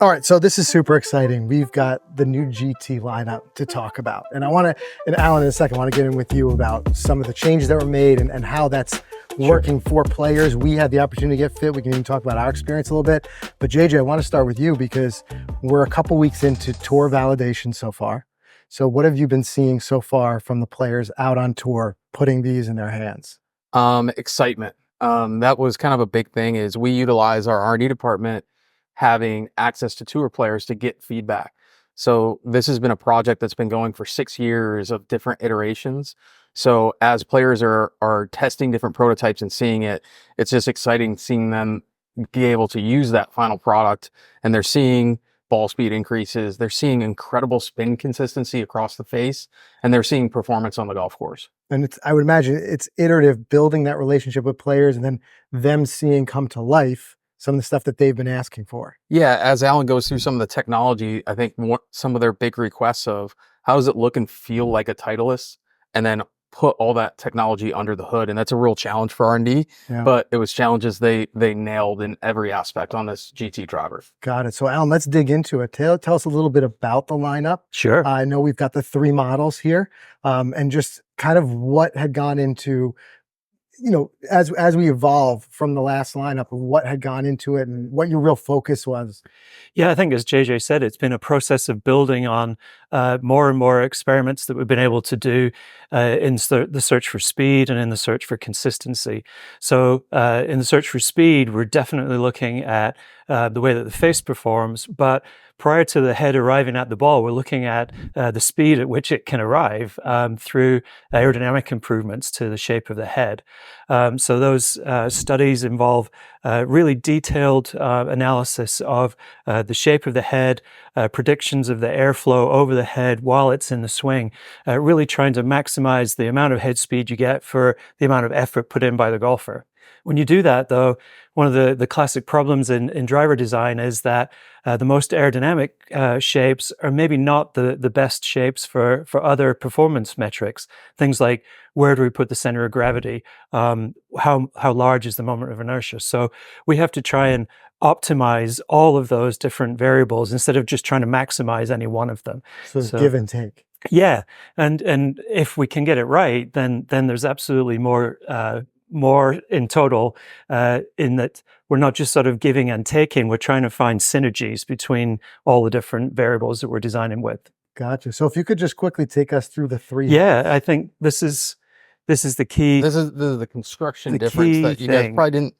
All right, so this is super exciting. We've got the new GT lineup to talk about. And and Alan, in a second, I want to get in with you about some of the changes that were made and how that's working for players. We had the opportunity to get fit. We can even talk about our experience a little bit. But JJ, I want to start with you because we're a couple weeks into tour validation so far. So what have you been seeing so far from the players out on tour putting these in their hands? Excitement. That was kind of a big thing is we utilize our R&D department having access to tour players to get feedback. So this has been a project that's been going for 6 years of different iterations. So as players are testing different prototypes and seeing it, it's just exciting seeing them be able to use that final product, and they're seeing ball speed increases, they're seeing incredible spin consistency across the face, and they're seeing performance on the golf course. And I would imagine it's iterative, building that relationship with players and then them seeing come to life some of the stuff that they've been asking for. Yeah, as Alan goes through some of the technology, I think some of their big requests of how does it look and feel like a Titleist, and then put all that technology under the hood. And that's a real challenge for R&D, but it was challenges they nailed in every aspect on this GT driver. Got it. So Alan, let's dig into it. Tell us a little bit about the lineup. Sure. I know we've got the 3 models here, and just kind of what had gone into, as we evolve from the last lineup, of what had gone into it and what your real focus was. Yeah, I think as JJ said, it's been a process of building on more and more experiments that we've been able to do in the search for speed and in the search for consistency. So in the search for speed, we're definitely looking at the way that the face performs, but prior to the head arriving at the ball, we're looking at the speed at which it can arrive through aerodynamic improvements to the shape of the head. So those studies involve really detailed analysis of the shape of the head, predictions of the airflow over the head while it's in the swing, really trying to maximize the amount of head speed you get for the amount of effort put in by the golfer. When you do that, though, one of the classic problems in driver design is that the most aerodynamic shapes are maybe not the best shapes for other performance metrics. Things like, where do we put the center of gravity? How large is the moment of inertia? So we have to try and optimize all of those different variables instead of just trying to maximize any one of them. So give and take. Yeah, and if we can get it right, then there's absolutely more in total, in that we're not just sort of giving and taking, we're trying to find synergies between all the different variables that we're designing with. Gotcha. So if you could just quickly take us through the 3. Yeah, I think this is the key. This is the construction difference that you guys probably didn't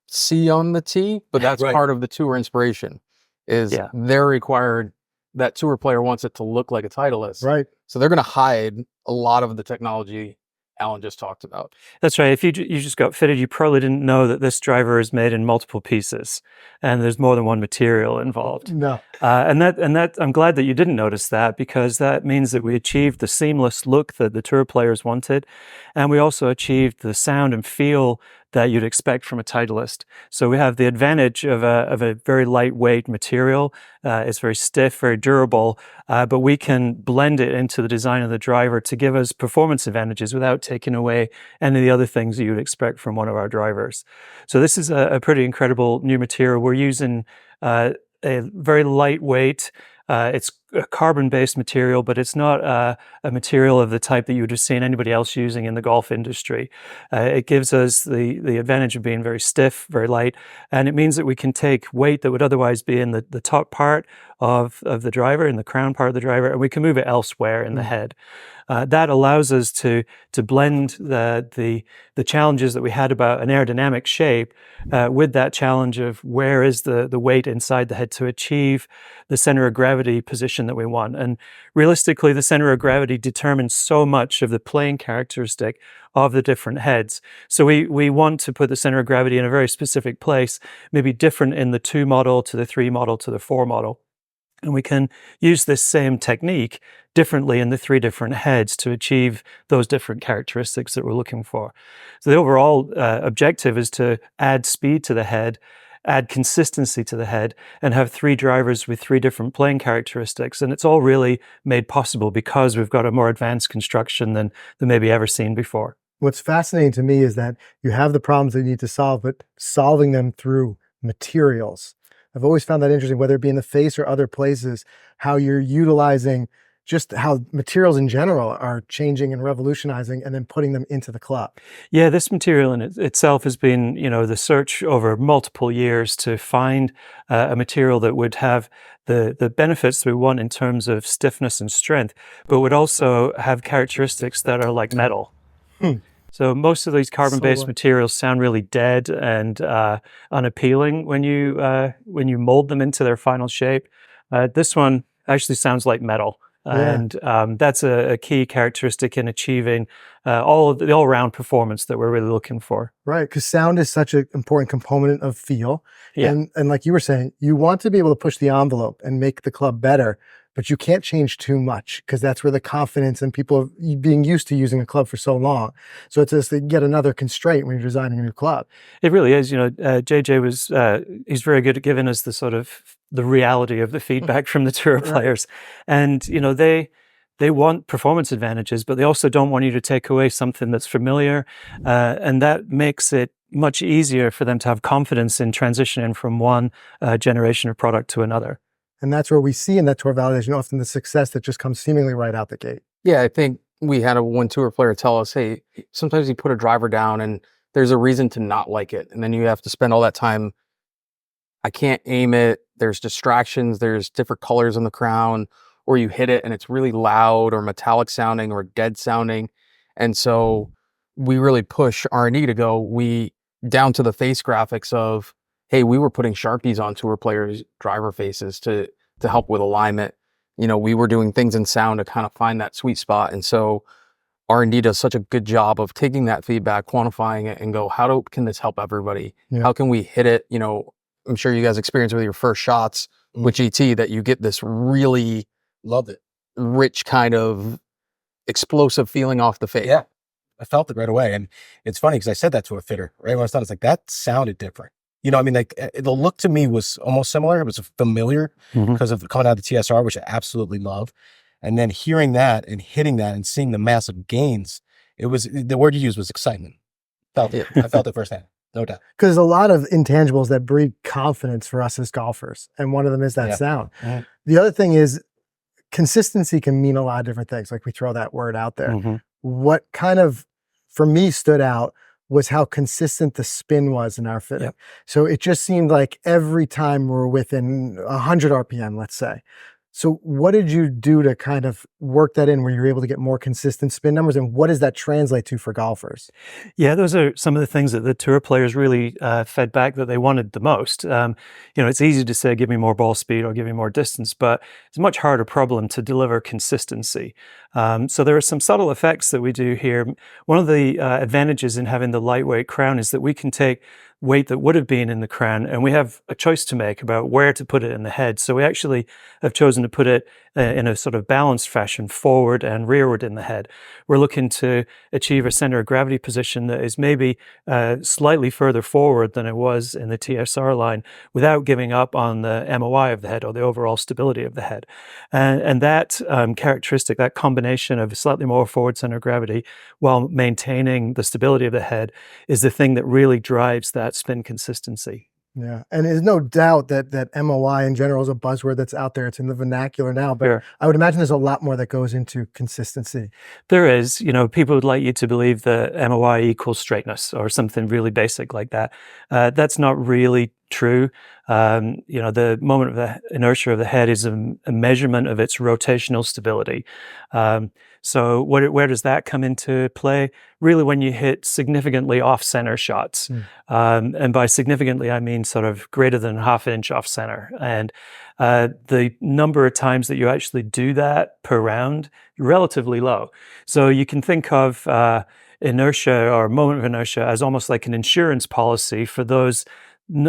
see on the tee, but that's part of the tour inspiration, is they're required, that tour player wants it to look like a Titleist. Right. So they're going to hide a lot of the technology Alan just talked about. That's right. If you just got fitted, you probably didn't know that this driver is made in multiple pieces, and there's more than one material involved. No. And that I'm glad that you didn't notice that, because that means that we achieved the seamless look that the tour players wanted, and we also achieved the sound and feel that you'd expect from a Titleist. So we have the advantage of a very lightweight material. It's very stiff, very durable, but we can blend it into the design of the driver to give us performance advantages without taking away any of the other things that you'd expect from one of our drivers. So this is a pretty incredible new material. We're using a very lightweight, it's a carbon-based material, but it's not a material of the type that you would have seen anybody else using in the golf industry. It gives us the advantage of being very stiff, very light, and it means that we can take weight that would otherwise be in the top part of the driver, in the crown part of the driver, and we can move it elsewhere in the head. That allows us to blend the challenges that we had about an aerodynamic shape with that challenge of where is the weight inside the head to achieve the center of gravity position that we want. And realistically, the center of gravity determines so much of the playing characteristic of the different heads. So we want to put the center of gravity in a very specific place, maybe different in the 2 model to the 3 model to the 4 model. And we can use this same technique differently in the 3 different heads to achieve those different characteristics that we're looking for. So the overall objective is to add speed to the head, add consistency to the head, and have 3 drivers with 3 different playing characteristics. And it's all really made possible because we've got a more advanced construction than maybe ever seen before. What's fascinating to me is that you have the problems that you need to solve, but solving them through materials. I've always found that interesting, whether it be in the face or other places, how you're utilizing just how materials in general are changing and revolutionizing and then putting them into the club. Yeah, this material in itself has been, the search over multiple years to find a material that would have the benefits that we want in terms of stiffness and strength, but would also have characteristics that are like metal. Hmm. So most of these carbon-based So, materials sound really dead and unappealing when you mold them into their final shape. This one actually sounds like metal. Yeah. And that's a key characteristic in achieving the all-around performance that we're really looking for. Right, because sound is such an important component of feel. Yeah. And like you were saying, you want to be able to push the envelope and make the club better, but you can't change too much because that's where the confidence and people being used to using a club for so long. So it's just yet another constraint when you're designing a new club. It really is. JJ he's very good at giving us the reality of the feedback from the tour players. And, they want performance advantages, but they also don't want you to take away something that's familiar. And that makes it much easier for them to have confidence in transitioning from one generation of product to another. And that's where we see in that tour validation often the success that just comes seemingly right out the gate. Yeah, I think we had one tour player tell us, hey, sometimes you put a driver down and there's a reason to not like it. And then you have to spend all that time. I can't aim it. There's distractions. There's different colors on the crown, or you hit it and it's really loud or metallic sounding or dead sounding. And so we really push R&D to go, down to the face graphics of, hey, we were putting Sharpies on tour players' driver faces to help with alignment. We were doing things in sound to kind of find that sweet spot. And so R&D does such a good job of taking that feedback, quantifying it, and go, can this help everybody? Yeah. How can we hit it? I'm sure you guys experienced with your first shots with GT that you get this really loved it, rich kind of explosive feeling off the face. Yeah, I felt it right away. And it's funny because I said that to a fitter right when I was done. It's like, that sounded different. Like the look to me was almost similar. It was familiar because of coming out of the TSR, which I absolutely love. And then hearing that and hitting that and seeing the massive gains, the word you used was excitement. I felt it firsthand, no doubt. Because there's a lot of intangibles that breed confidence for us as golfers. And one of them is that sound. Mm-hmm. The other thing is consistency can mean a lot of different things. Like we throw that word out there. Mm-hmm. What kind of, for me, stood out was how consistent the spin was in our fitting. Yep. So it just seemed like every time we're within 100 RPM, let's say. So what did you do to kind of work that in where you're able to get more consistent spin numbers, and what does that translate to for golfers? Yeah, those are some of the things that the tour players really fed back that they wanted the most. It's easy to say, give me more ball speed or give me more distance, but it's a much harder problem to deliver consistency. So there are some subtle effects that we do here. One of the advantages in having the lightweight crown is that we can take weight that would have been in the crown, and we have a choice to make about where to put it in the head. So we actually have chosen to put it in a sort of balanced fashion, forward and rearward in the head. We're looking to achieve a center of gravity position that is maybe slightly further forward than it was in the TSR line without giving up on the MOI of the head or the overall stability of the head. And that characteristic, that combination of slightly more forward center of gravity while maintaining the stability of the head, is the thing that really drives that spin consistency. Yeah, and there's no doubt that MOI in general is a buzzword that's out there. It's in the vernacular now, but Sure. I would imagine there's a lot more that goes into consistency. There is, people would like you to believe that MOI equals straightness or something really basic like that. That's not really true. The moment of the inertia of the head is a measurement of its rotational stability. So where does that come into play? Really, when you hit significantly off-center shots. And by significantly, I mean sort of greater than ½ inch off-center. And the number of times that you actually do that per round, relatively low. So you can think of inertia or moment of inertia as almost like an insurance policy for those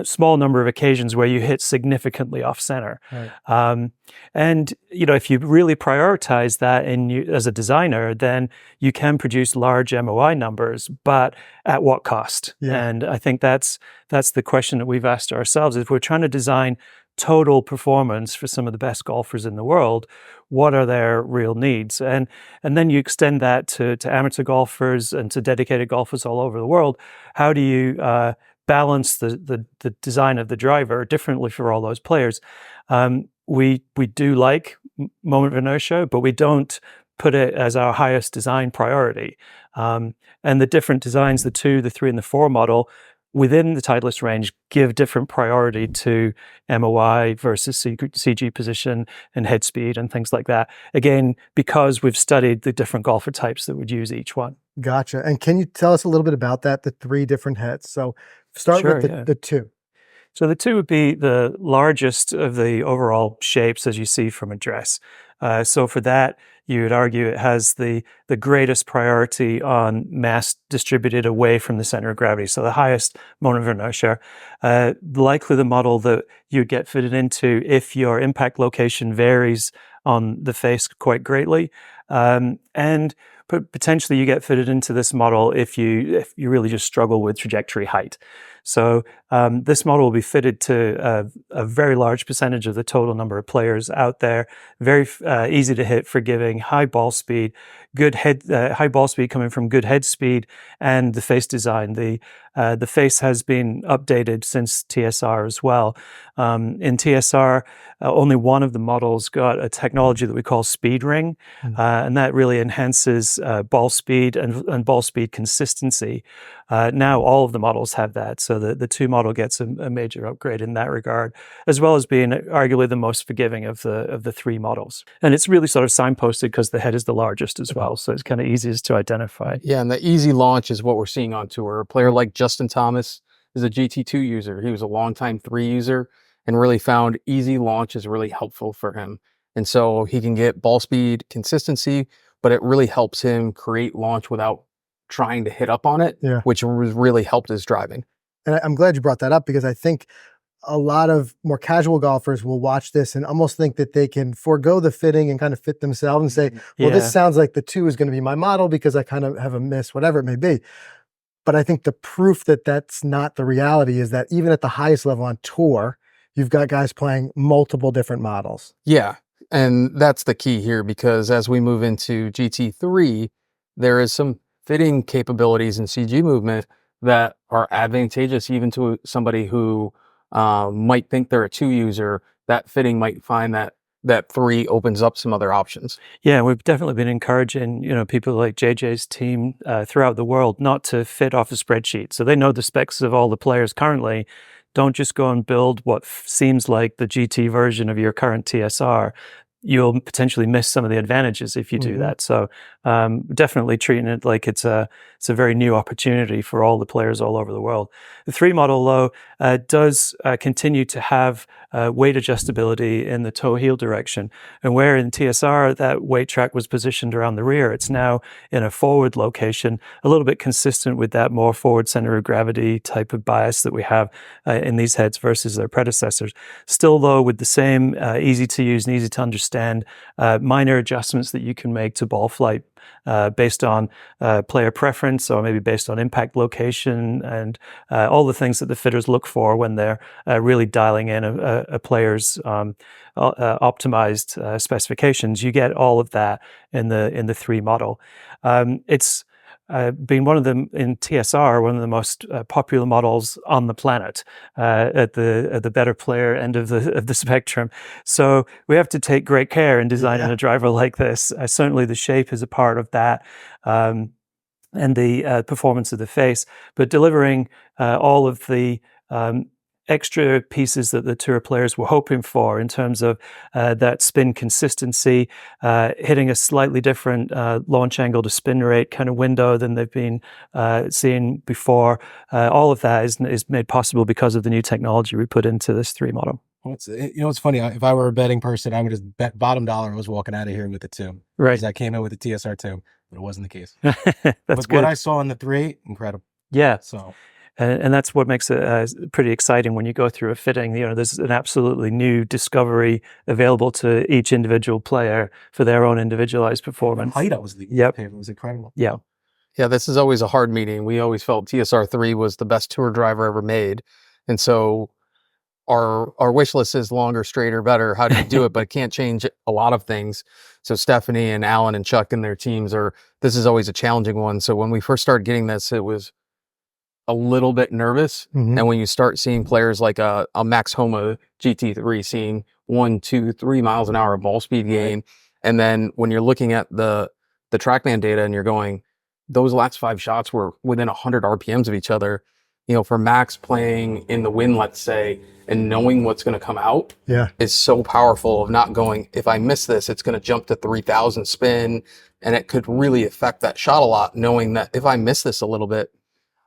small number of occasions where you hit significantly off center. Right. And if you really prioritize that as a designer, then you can produce large MOI numbers, but at what cost? Yeah. And I think that's the question that we've asked ourselves. If we're trying to design total performance for some of the best golfers in the world, what are their real needs? And then you extend that to amateur golfers and to dedicated golfers all over the world. How do you balance the design of the driver differently for all those players. We do like moment of inertia, but we don't put it as our highest design priority. And the different designs, the 2, the 3, and the 4 model within the Titleist range give different priority to MOI versus CG position and head speed and things like that. Again, because we've studied the different golfer types that would use each one. Gotcha. And can you tell us a little bit about that, the 3 different heads? So start Sure, with yeah. the 2. So the 2 would be the largest of the overall shapes as you see from a dress. So for that, you would argue it has the greatest priority on mass distributed away from the center of gravity. So the highest moment of inertia. Likely the model that you get fitted into if your impact location varies on the face quite greatly. And potentially you get fitted into this model if you really just struggle with trajectory height. So this model will be fitted to a very large percentage of the total number of players out there. Very easy to hit, forgiving, high ball speed, high ball speed coming from good head speed, and the face design. The face has been updated since TSR as well. In TSR, only one of the models got a technology that we call speed ring, and that really enhances ball speed and ball speed consistency. Now all of the models have that, so the 2 model gets a major upgrade in that regard, as well as being arguably the most forgiving of the 3 models. And it's really sort of signposted because the head is the largest as well, so it's kind of easiest to identify. Yeah, and the easy launch is what we're seeing on tour. A player like Justin Thomas is a GT2 user. He was a longtime 3 user and really found easy launch is really helpful for him. And so he can get ball speed consistency, but it really helps him create launch without trying to hit up on it, which really helped his driving. And I'm glad you brought that up, because I think a lot of more casual golfers will watch this and almost think that they can forego the fitting and kind of fit themselves and say, well, this sounds like the 2 is going to be my model because I kind of have a miss, whatever it may be. But I think the proof that that's not the reality is that even at the highest level on tour, you've got guys playing multiple different models. Yeah, and that's the key here, because as we move into GT3, there is some fitting capabilities in CG movement that are advantageous even to somebody who might think they're a 2 user. That fitting might find that 3 opens up some other options. Yeah, we've definitely been encouraging, people like JJ's team throughout the world not to fit off a spreadsheet. So they know the specs of all the players currently. Don't just go and build what seems like the GT version of your current TSR. You'll potentially miss some of the advantages if you do that. So definitely treating it like it's a very new opportunity for all the players all over the world. The 3 model, though, does continue to have weight adjustability in the toe heel direction. And where in TSR that weight track was positioned around the rear, it's now in a forward location, a little bit consistent with that more forward center of gravity type of bias that we have in these heads versus their predecessors. Still, though, with the same easy to use and easy to understand minor adjustments that you can make to ball flight based on player preference, or maybe based on impact location, and all the things that the fitters look for when they're really dialing in a player's optimized specifications. You get all of that in the 3 model. It's been one of them in TSR, one of the most popular models on the planet at the better player end of the spectrum. So we have to take great care in designing a driver like this. Certainly the shape is a part of that, and the performance of the face, but delivering all of the extra pieces that the tour players were hoping for in terms of that spin consistency, hitting a slightly different launch angle to spin rate kind of window than they've been seeing before. All of that is made possible because of the new technology we put into this 3 model. It's funny. If I were a betting person, I would just bet bottom dollar I was walking out of here with the 2. Right. Because I came in with the TSR 2, but it wasn't the case. That's good. What I saw in the 3, incredible. Yeah. So. And that's what makes it pretty exciting when you go through a fitting. There's an absolutely new discovery available to each individual player for their own individualized performance. The height I was leaving. Yep. It was incredible. Yeah. Yeah, this is always a hard meeting. We always felt TSR3 was the best tour driver ever made. And so our wish list is longer, straighter, better. How do you do it? But it can't change a lot of things. So Stephanie and Alan and Chuck and their teams this is always a challenging one. So when we first started getting this, it was a little bit nervous. Mhm. And when you start seeing players like a Max Homa GT3 seeing 1, 2, 3 miles an hour ball speed gain, and then when you're looking at the TrackMan data and you're going, those last 5 shots were within 100 RPMs of each other. You know, for Max playing in the wind, let's say, and knowing what's going to come out Yeah. is so powerful of not going, if I miss this, it's going to jump to 3,000 spin, and it could really affect that shot a lot, knowing that if I miss this a little bit,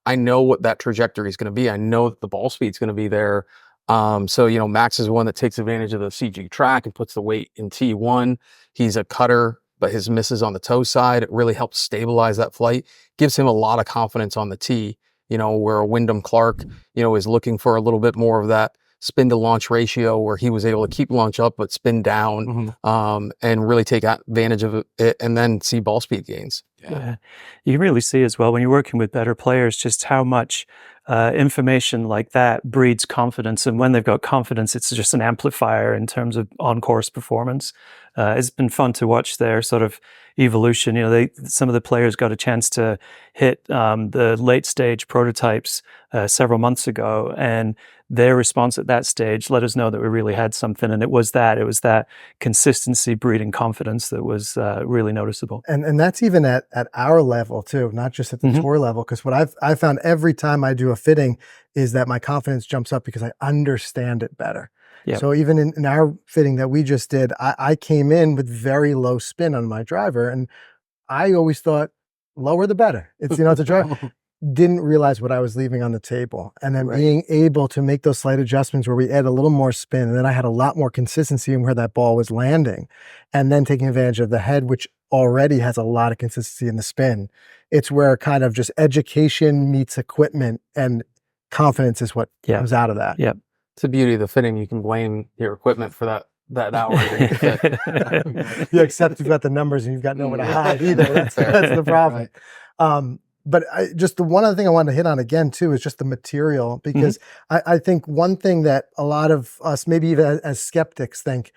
I know what that trajectory is going to be. I know that the ball speed's going to be there. So, you know, Max is one that takes advantage of the CG track and puts the weight in T1. He's a cutter, but his misses on the toe side, it really helps stabilize that flight, gives him a lot of confidence on the tee, you know, where a Wyndham Clark, you know, is looking for a little bit more of that spin to launch ratio where he was able to keep launch up, but spin down, and really take advantage of it and then see ball speed gains. Yeah. You can really see as well when you're working with better players just how much information like that breeds confidence. And when they've got confidence, it's just an amplifier in terms of on-course performance. It's been fun to watch their sort of evolution. You know, some of the players got a chance to hit the late stage prototypes several months ago, and their response at that stage let us know that we really had something. And it was that consistency breeding confidence that was really noticeable. And that's even at our level too, not just at the tour level. Because what I've found every time I do a fitting is that my confidence jumps up because I understand it better. Yep. So even in our fitting that we just did, I came in with very low spin on my driver, and I always thought lower the better. It's, you know, it's a driver. Didn't realize what I was leaving on the table. And then being able to make those slight adjustments where we add a little more spin, and then I had a lot more consistency in where that ball was landing, and then taking advantage of the head, which already has a lot of consistency in the spin. It's where kind of just education meets equipment, and confidence is what comes out of that. Yep. It's the beauty of the fitting. You can blame your equipment for that hour. You accept you've got the numbers and you've got nowhere to hide either. That's the problem. But just the one other thing I wanted to hit on again too is just the material, because I think one thing that a lot of us, maybe even as skeptics, think,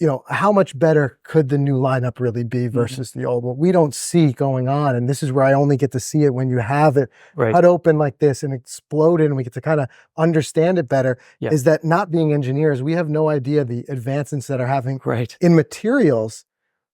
you know, how much better could the new lineup really be versus the old one? We don't see going on, and this is where I only get to see it when you have it cut open like this and exploded, and we get to kind of understand it better. Is that not being engineers, we have no idea the advancements that are happening in materials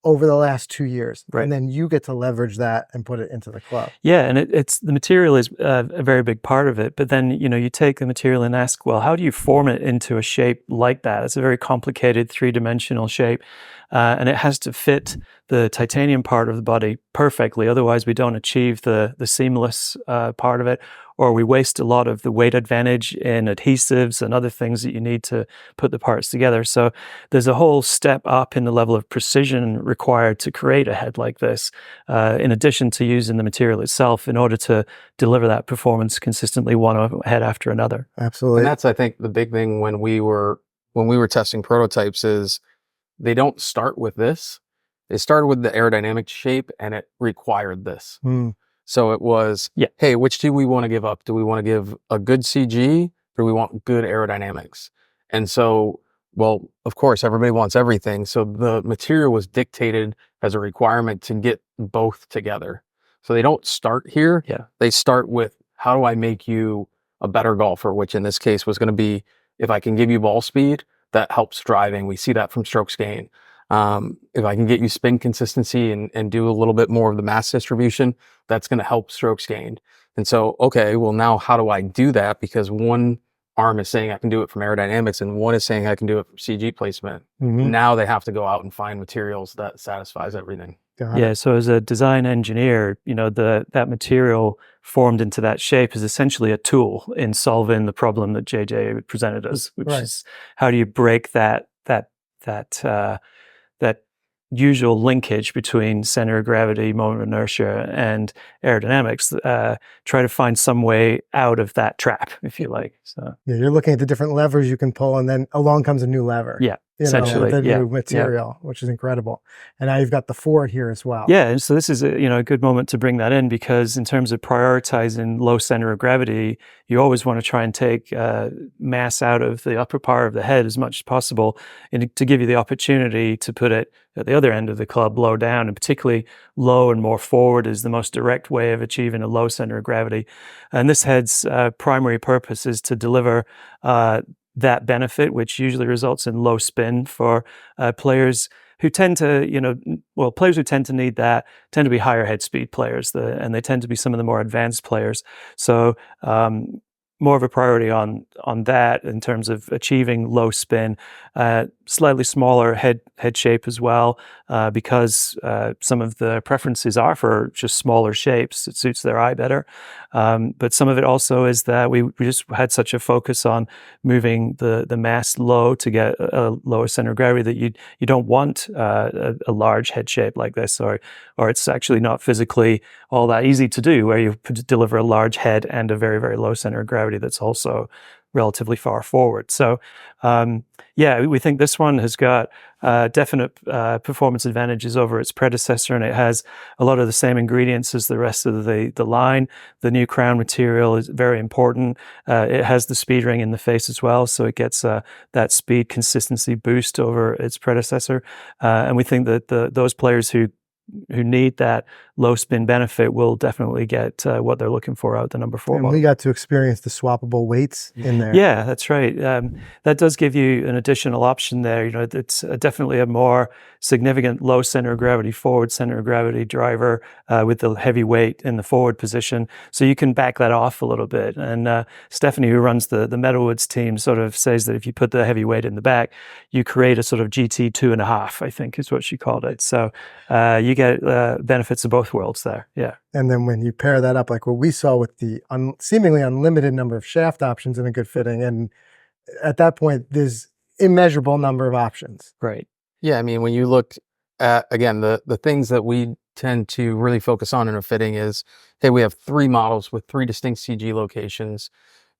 over the last 2 years. And then you get to leverage that and put it into the club. Yeah, and it's the material is a very big part of it. But then, you know, you take the material and ask, well, how do you form it into a shape like that? It's a very complicated 3-dimensional shape, and it has to fit the titanium part of the body perfectly. Otherwise, we don't achieve the seamless part of it, or we waste a lot of the weight advantage in adhesives and other things that you need to put the parts together. So there's a whole step up in the level of precision required to create a head like this, in addition to using the material itself in order to deliver that performance consistently one head after another. Absolutely. And that's, I think, the big thing when we were testing prototypes is they don't start with this. They started with the aerodynamic shape, and it required this. So it was, hey, which do we want to give up? Do we want to give a good CG, or do we want good aerodynamics? And so, well, of course, everybody wants everything. So the material was dictated as a requirement to get both together. So they don't start here. They start with, how do I make you a better golfer, which in this case was going to be, if I can give you ball speed, that helps driving. We see that from strokes gain. If I can get you spin consistency and do a little bit more of the mass distribution, that's going to help strokes gained. And so, okay, well, now how do I do that? Because one arm is saying I can do it from aerodynamics, and one is saying I can do it from CG placement. Now they have to go out and find materials that satisfies everything. Yeah, so as a design engineer, you know, that material formed into that shape is essentially a tool in solving the problem that JJ presented us, which is how do you break that usual linkage between center of gravity, moment of inertia, and aerodynamics. Try to find some way out of that trap, if you like. So you're looking at the different levers you can pull, and then along comes a new lever. Essentially, the yeah, new material, which is incredible. And now you've got the 4 here as well. Yeah, and so this is a good moment to bring that in, because in terms of prioritizing low center of gravity, you always want to try and take mass out of the upper part of the head as much as possible, and to give you the opportunity to put it at the other end of the club, low down, and particularly low and more forward is the most direct way of achieving a low center of gravity. And this head's primary purpose is to deliver that benefit, which usually results in low spin for players who tend to, players who tend to need that tend to be higher head speed players, and they tend to be some of the more advanced players. So more of a priority on that in terms of achieving low spin, slightly smaller head shape as well, because some of the preferences are for just smaller shapes. It suits their eye better. But some of it also is that we just had such a focus on moving the mass low to get a lower center of gravity that you don't want a large head shape like this, or it's actually not physically all that easy to do, where you deliver a large head and a very, very low center of gravity that's also relatively far forward. So we think this one has got definite performance advantages over its predecessor, and it has a lot of the same ingredients as the rest of the line. The new crown material is very important. It has the speed ring in the face as well, so it gets that speed consistency boost over its predecessor. And we think that those players who need that low spin benefit will definitely get what they're looking for out the number 4 And model. we got to experience the swappable weights in there. Yeah, that's right. That does give you an additional option there. It's definitely a more significant low center of gravity, forward center of gravity driver with the heavy weight in the forward position. So you can back that off a little bit. And Stephanie, who runs the Metalwoods team, sort of says that if you put the heavy weight in the back, you create a sort of GT 2.5, I think is what she called it. So you get benefits of both worlds there. Yeah. And then when you pair that up, like what we saw with the seemingly unlimited number of shaft options in a good fitting, and at that point, there's immeasurable number of options. Right. Yeah, I mean, when you look at, again, the things that we tend to really focus on in a fitting is, hey, we have 3 models with 3 distinct CG locations.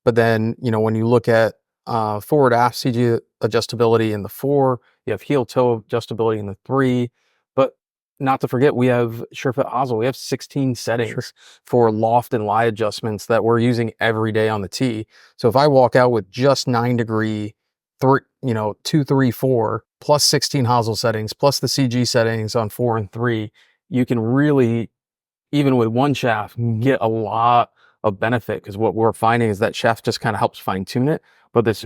But then, when you look at forward aft CG adjustability in the 4, you have heel toe adjustability in the 3. But not to forget, we have SureFit Hosel. We have 16 settings for loft and lie adjustments that we're using every day on the tee. So if I walk out with just 9 degree, 2, 3, 4, plus 16 Hosel settings, plus the CG settings on 4 and 3, you can really, even with one shaft, get a lot of benefit, because what we're finding is that shaft just kind of helps fine tune it, but this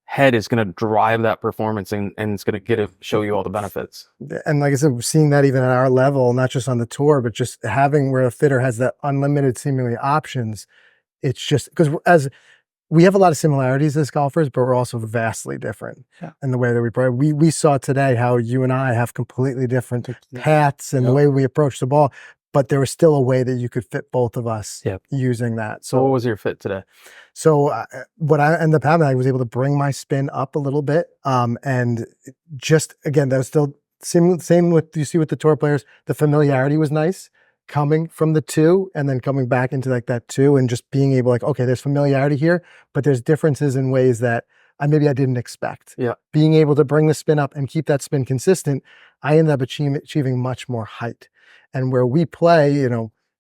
head is going to drive that performance, and it's going to show you all the benefits. And like I said, we're seeing that even at our level, not just on the tour, but just having where a fitter has that unlimited seemingly options. It's just because as we have a lot of similarities as golfers, but we're also vastly different in the way that we play. We saw today how you and I have completely different paths and the way we approach the ball, but there was still a way that you could fit both of us using that. So what was your fit today? So what I ended up having, I was able to bring my spin up a little bit. And just, again, that was still same with, you see with the tour players, the familiarity was nice. Coming from the 2 and then coming back into like that 2 and just being able, like, okay, there's familiarity here, but there's differences in ways that I didn't expect. Yeah. Being able to bring the spin up and keep that spin consistent, I ended up achieving much more height. And where we play,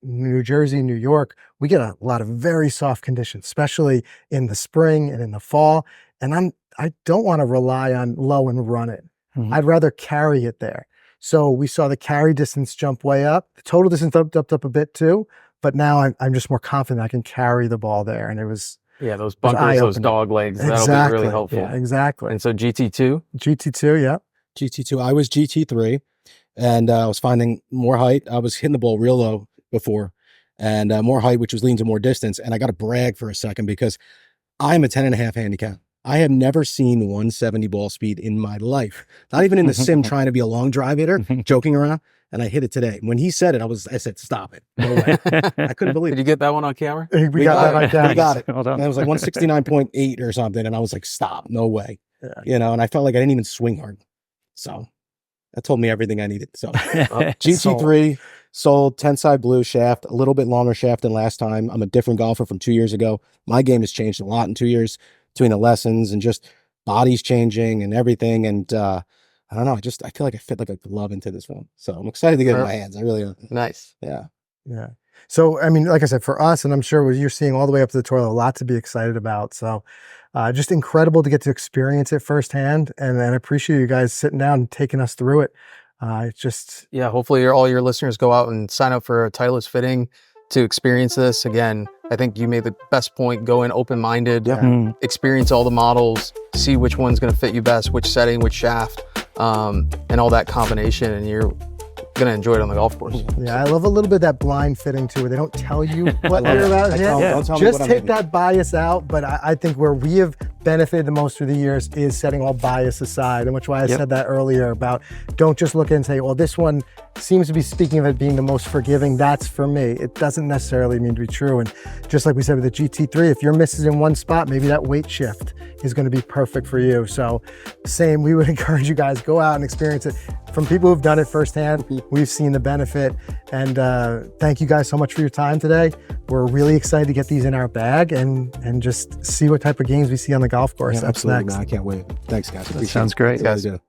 New Jersey, New York, we get a lot of very soft conditions, especially in the spring and in the fall. And I don't want to rely on low and run it. I'd rather carry it there. So we saw the carry distance jump way up. The total distance up a bit too. But now I'm just more confident I can carry the ball there. And it was those bunkers, those dog legs, that'll be really helpful. Yeah, exactly. And so GT2? GT2, yeah. GT2. I was GT3, and I was finding more height. I was hitting the ball real low before, and more height, which was leading to more distance. And I got to brag for a second, because I'm a 10.5 handicap. I have never seen 170 ball speed in my life. Not even in the sim trying to be a long drive hitter, joking around. And I hit it today. When he said it, I said, stop it. No way. I couldn't believe it. Did you get that one on camera? We got that on camera. We got it. Well done. And it was like 169.8 or something. And I was like, stop, no way. Yeah. And I felt like I didn't even swing hard. So that told me everything I needed. So GT3 sold, tenside blue shaft, a little bit longer shaft than last time. I'm a different golfer from 2 years ago. My game has changed a lot in 2 years between the lessons and just body's changing and everything. And I don't know, I feel like I fit like a glove into this one. So I'm excited to get it in my hands. I really am. Nice. Yeah. Yeah. So, I mean, like I said, for us, and I'm sure what you're seeing all the way up to the toilet, a lot to be excited about. So just incredible to get to experience it firsthand. And I appreciate you guys sitting down and taking us through it. It's just, Yeah, hopefully all your listeners go out and sign up for a Titleist fitting to experience this. Again, I think you made the best point. Go in open-minded, experience all the models, see which one's going to fit you best, which setting, which shaft, and all that combination, and you're going to enjoy it on the golf course. yeah, I love a little bit of that blind fitting too, where they don't tell you what you're about to hit. Don't tell me Just what I'm take hitting. that bias out. But I think where we have benefited the most through the years is setting all bias aside, and which is why I said that earlier about don't just look and say, well, this one seems to be, speaking of it being the most forgiving, that's for me. It doesn't necessarily mean to be true. And just like we said with the GT3, if you're missing in one spot, maybe that weight shift is going to be perfect for you. So same, we would encourage you guys, go out and experience it. From people who've done it firsthand, we've seen the benefit. And thank you guys so much for your time today. We're really excited to get these in our bag and just see what type of games we see on the golf course. Yeah, That's absolutely, next. man. I can't wait. Thanks, guys. Appreciate Sounds it. great. Really do.